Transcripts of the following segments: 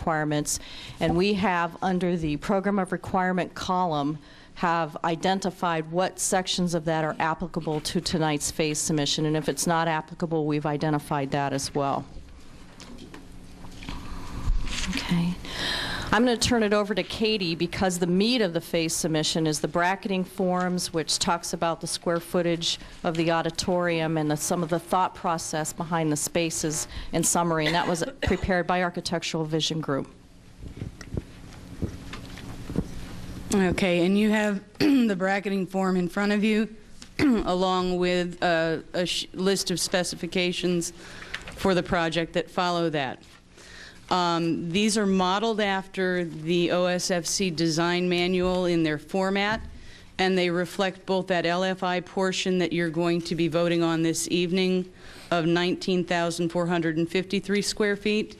requirements, and we have, under the program of requirement column, have identified what sections of that are applicable to tonight's phase submission, and if it's not applicable, we've identified that as well. Okay. I'm going to turn it over to Katie because the meat of the phase submission is the bracketing forms, which talks about the square footage of the auditorium and some of the thought process behind the spaces in summary, and that was prepared by Architectural Vision Group. Okay, and you have the bracketing form in front of you along with a list of specifications for the project that follow that. These are modeled after the OSFC design manual in their format, and they reflect both that LFI portion that you're going to be voting on this evening of 19,453 square feet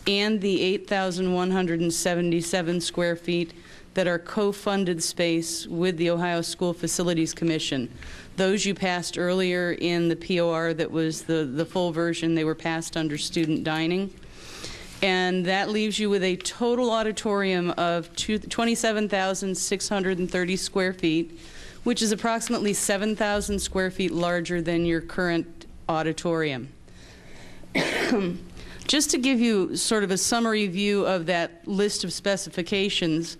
and the 8,177 square feet that are co-funded space with the Ohio School Facilities Commission. Those you passed earlier in the POR that was the full version. They were passed under student dining. And that leaves you with a total auditorium of 27,630 square feet, which is approximately 7,000 square feet larger than your current auditorium. Just to give you sort of a summary view of that list of specifications,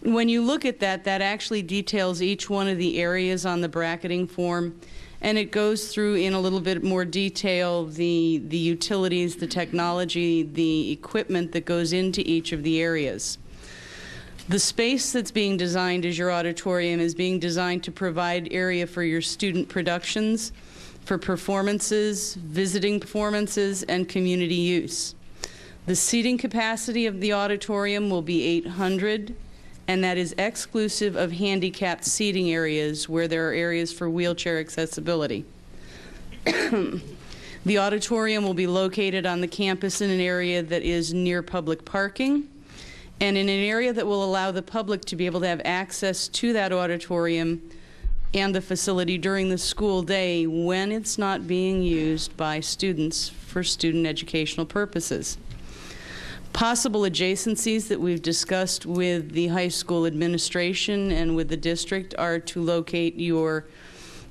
when you look at that, that actually details each one of the areas on the bracketing form, and it goes through in a little bit more detail the utilities, the technology, the equipment that goes into each of the areas. The space that's being designed as your auditorium is being designed to provide area for your student productions, for performances, visiting performances, and community use. The seating capacity of the auditorium will be 800, and that is exclusive of handicapped seating areas where there are areas for wheelchair accessibility. The auditorium will be located on the campus in an area that is near public parking and in an area that will allow the public to be able to have access to that auditorium and the facility during the school day when it's not being used by students for student educational purposes. Possible adjacencies that we've discussed with the high school administration and with the district are to locate your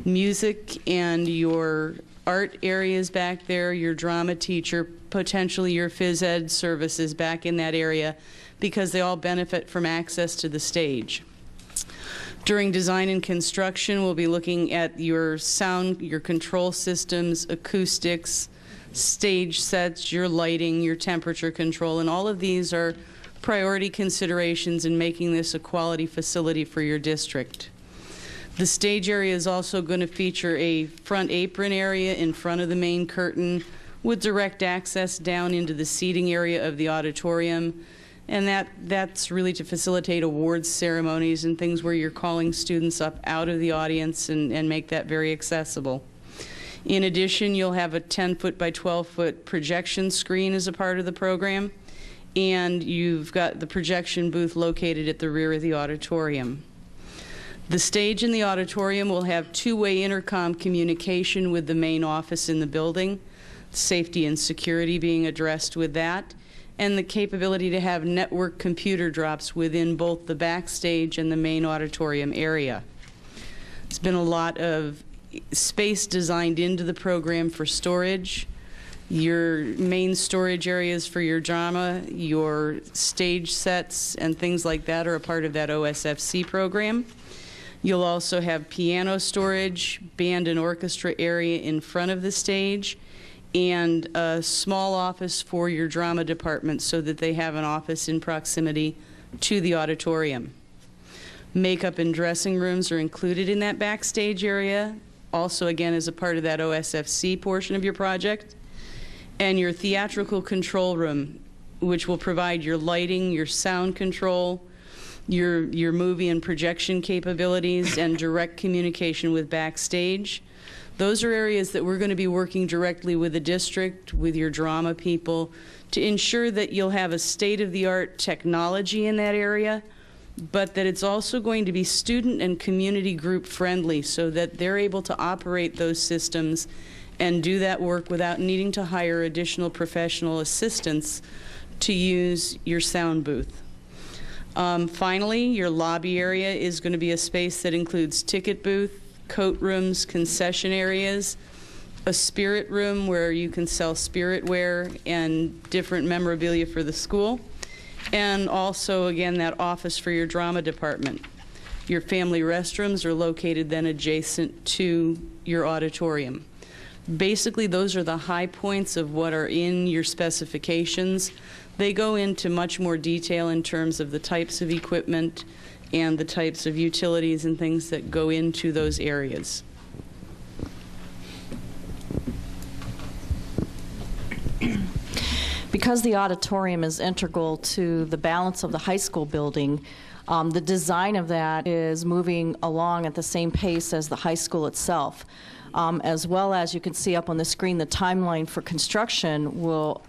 music and your art areas back there, your drama teacher, potentially your phys ed services back in that area, because they all benefit from access to the stage. During design and construction, we'll be looking at your sound, your control systems, acoustics, stage sets, your lighting, your temperature control, and all of these are priority considerations in making this a quality facility for your district. The stage area is also going to feature a front apron area in front of the main curtain with direct access down into the seating area of the auditorium, and that's really to facilitate awards ceremonies and things where you're calling students up out of the audience and make that very accessible. In addition, you'll have a 10-foot by 12-foot projection screen as a part of the program, and you've got the projection booth located at the rear of the auditorium. The stage in the auditorium will have two-way intercom communication with the main office in the building, safety and security being addressed with that, and the capability to have network computer drops within both the backstage and the main auditorium area. There's been a lot of space designed into the program for storage. Your main storage areas for your drama, your stage sets, and things like that are a part of that OSFC program. You'll also have piano storage, band and orchestra area in front of the stage, and a small office for your drama department so that they have an office in proximity to the auditorium. Makeup and dressing rooms are included in that backstage area, also again as a part of that OSFC portion of your project. And your theatrical control room, which will provide your lighting, your sound control, your movie and projection capabilities, and direct communication with backstage. Those are areas that we're going to be working directly with the district, with your drama people, to ensure that you'll have a state-of-the-art technology in that area, but that it's also going to be student and community group friendly so that they're able to operate those systems and do that work without needing to hire additional professional assistants to use your sound booth. Finally, your lobby area is going to be a space that includes ticket booth, coat rooms, concession areas, a spirit room where you can sell spiritware and different memorabilia for the school, and also, again, that office for your drama department. Your family restrooms are located then adjacent to your auditorium. Basically, those are the high points of what are in your specifications. They go into much more detail in terms of the types of equipment and the types of utilities and things that go into those areas. Because the auditorium is integral to the balance of the high school building, the design of that is moving along at the same pace as the high school itself. As well as you can see up on the screen, the timeline for construction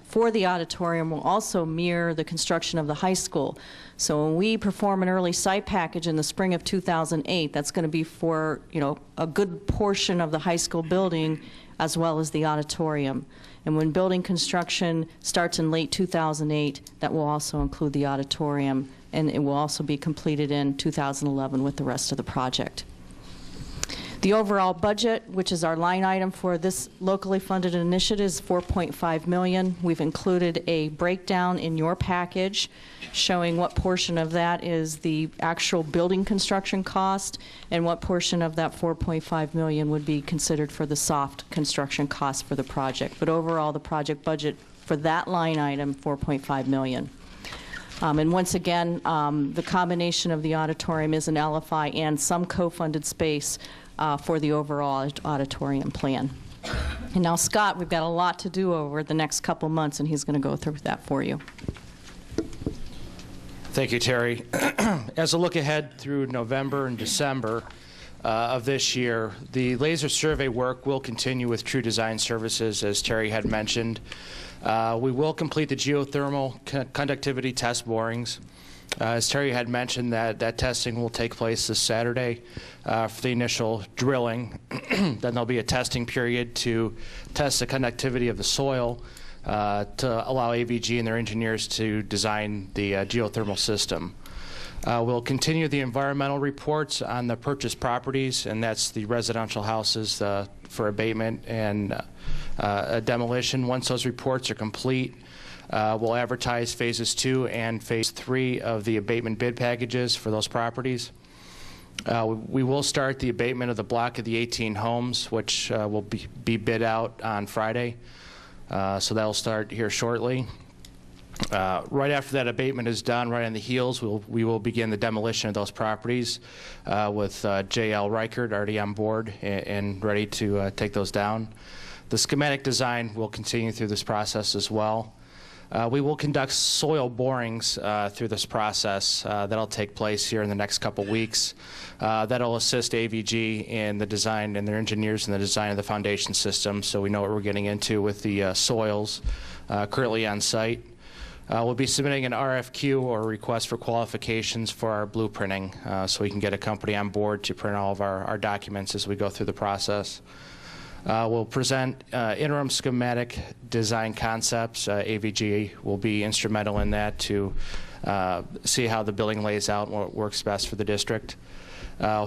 for the auditorium will also mirror the construction of the high school. So when we perform an early site package in the spring of 2008, that's going to be for, a good portion of the high school building as well as the auditorium. And when building construction starts in late 2008, that will also include the auditorium, and it will also be completed in 2011 with the rest of the project. The overall budget, which is our line item for this locally funded initiative, is $4.5 million. We've included a breakdown in your package showing what portion of that is the actual building construction cost and what portion of that $4.5 million would be considered for the soft construction cost for the project. But overall, the project budget for that line item, $4.5 million. And once again, the combination of the auditorium is an LFI and some co-funded space for the overall auditorium plan. And now, Scott, we've got a lot to do over the next couple months, and he's going to go through that for you. Thank you, Terry. As a look ahead through November and December of this year, the laser survey work will continue with True Design Services, as Terry had mentioned. We will complete the geothermal conductivity test borings. As Terry had mentioned, that testing will take place this Saturday for the initial drilling. Then there'll be a testing period to test the conductivity of the soil to allow AVG and their engineers to design the geothermal system. We'll continue the environmental reports on the purchased properties, and that's the residential houses for abatement and demolition. Once those reports are complete, we'll advertise phases 2 and phase 3 of the abatement bid packages for those properties. We will start the abatement of the block of the 18 homes, which will be bid out on Friday. So that'll start here shortly. Right after that abatement is done, right on the heels, we will begin the demolition of those properties with J.L. Reichert already on board and ready to take those down. The schematic design will continue through this process as well. We will conduct soil borings through this process. That'll take place here in the next couple weeks. That'll assist AVG in the design and their engineers in the design of the foundation system, so we know what we're getting into with the soils currently on site. We'll be submitting an RFQ, or request for qualifications, for our blueprinting, so we can get a company on board to print all of our documents as we go through the process. We'll present interim schematic design concepts. AVG will be instrumental in that to see how the building lays out and what works best for the district.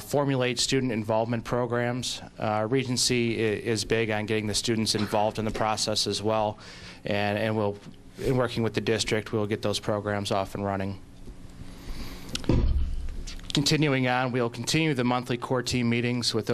Formulate student involvement programs. Regency is big on getting the students involved in the process as well, and in working with the district, we'll get those programs off and running. Continuing on, we'll continue the monthly core team meetings with